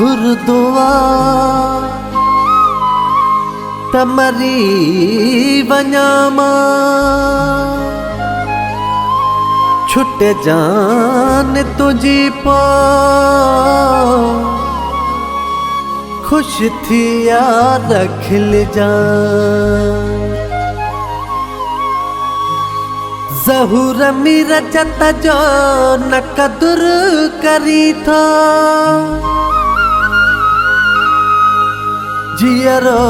घुरदुआ तमरी वञामा छुट जान तुझी पो खुश थी यार खिल जान ज़हूर मीर जत जो न कदुर करी थो जियरो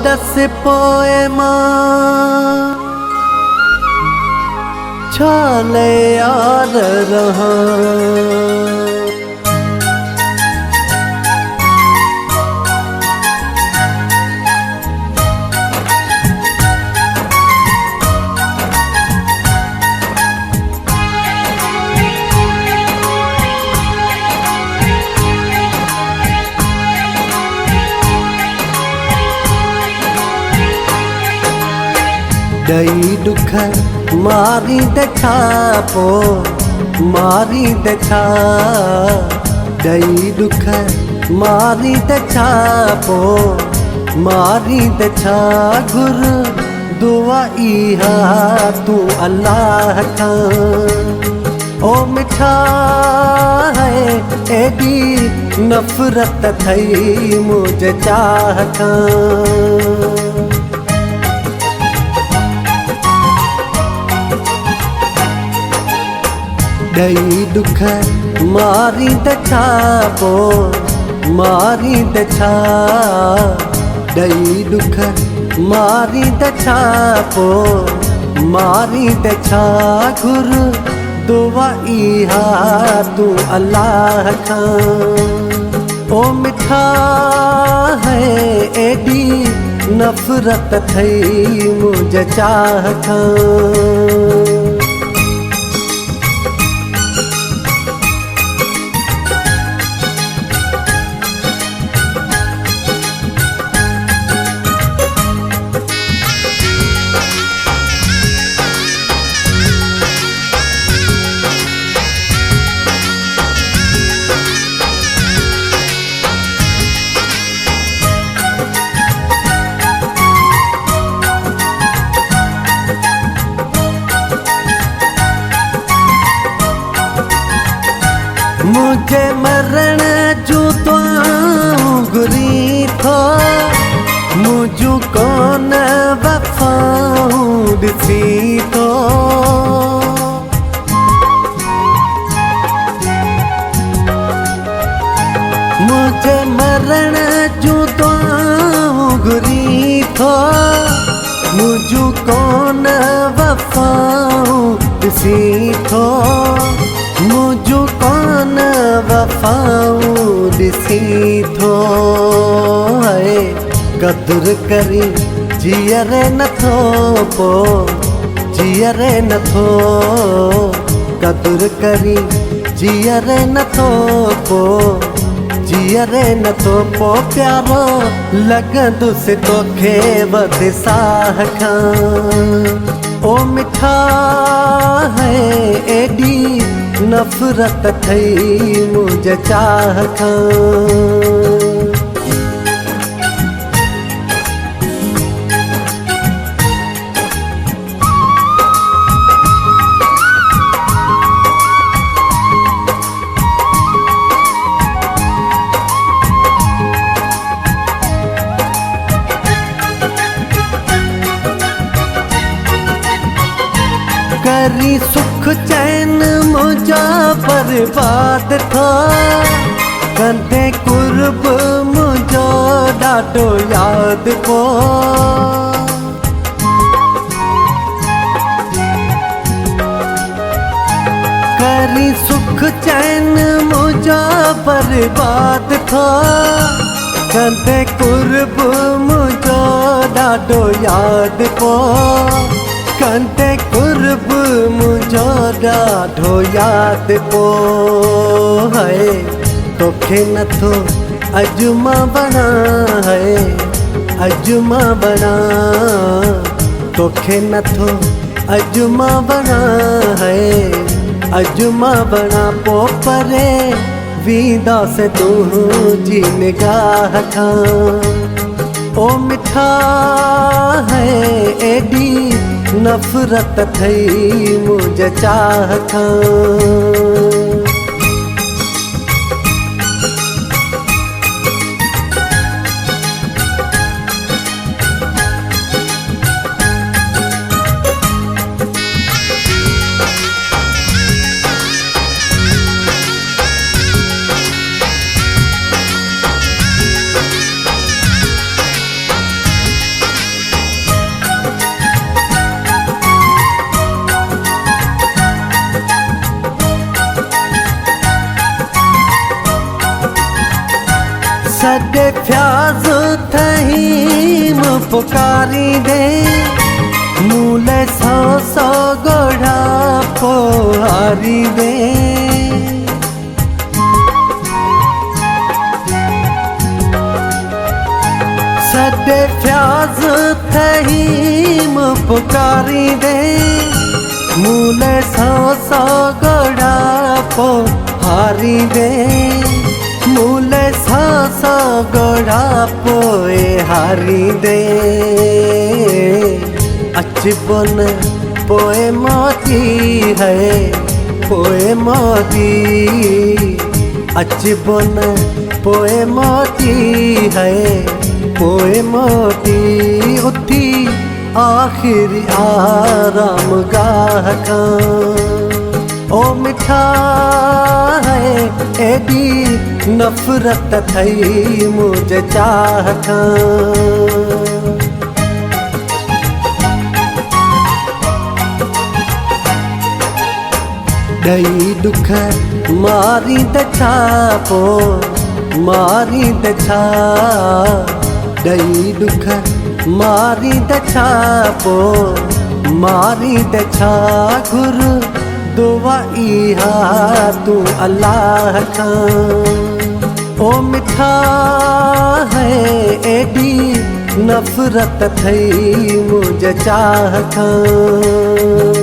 दस पोए मां छाले यार रहा दई दुख मारी देखा पो मारी देखा दई दुख मारी देखा पो मारी देखा गुर दुआ इहा तू अल्लाह का ओ मिठा है एडी नफरत थई मुझे चाहता दई दुख मारी देखा पो मारी देखा दई दुख मारी देखा पो मारी देखा गुर दुआ इहा तू अल्लाह का ओ मिठा है एडी नफरत थई मुझे चाहता मुझे मरण जो तो गुरी थो मुझू कौन वफाऊं दिसी तो मुझे मरण जो तो गुरी थो मुझू कौन वफाऊं दिसी थो मुझू कौन वफाऊं दिसी थो है कदुर करी जियरे नथो पो जियरे नथो कदुर करी जियरे नथो पो जियरे नथो पो प्यारो लगंदु से तोखे वध साह खां ओ मिठा है एडी नफरत थई मुझे चाहता करी सुख चैन मुझा बर्बाद था कंदे कुर्ब मुझो ॾाढो याद पो करी सुख चैन मुझा बर्बाद था कंदे कुर्ब मुझो ॾाढो याद पो कंदे कुर्ब मुझो ॾाढो याद पो है तोखे नथो अॼु मां बणा है अॼु मां बणा तोखे नथो अॼु मां बणा है अॼु मां बणा पो परे वींदा से तू जी निगाह खां ओ मिठा है एडी नफ़रत थई मुझे चाह खां सॾे फ्याज़ थहीम पुकारी दे मूले सौ सौ गोढ़ा पोहारी दे सॾे फ्याज़ थहीम पुकारी दे मूले सौ सौ गोढ़ा पोहारी दे मूले सा गोड़ा पोए हारी दे अचबन पोए मोती है पोए मोती अचबन पोए मोती है पोए मोती उठी आखिरी आराम गाह खां ओ मिठा है एडी नफ़रत थई मुझे चाह खां ॾई दुख मारी त छा पो मारी त छा ॾई दुख मारी त छा पो मारी त छा घुर दुआ इहा तू अल्लाह खां ओ मिठा है एडी नफ़रत थई मुझे चाह खां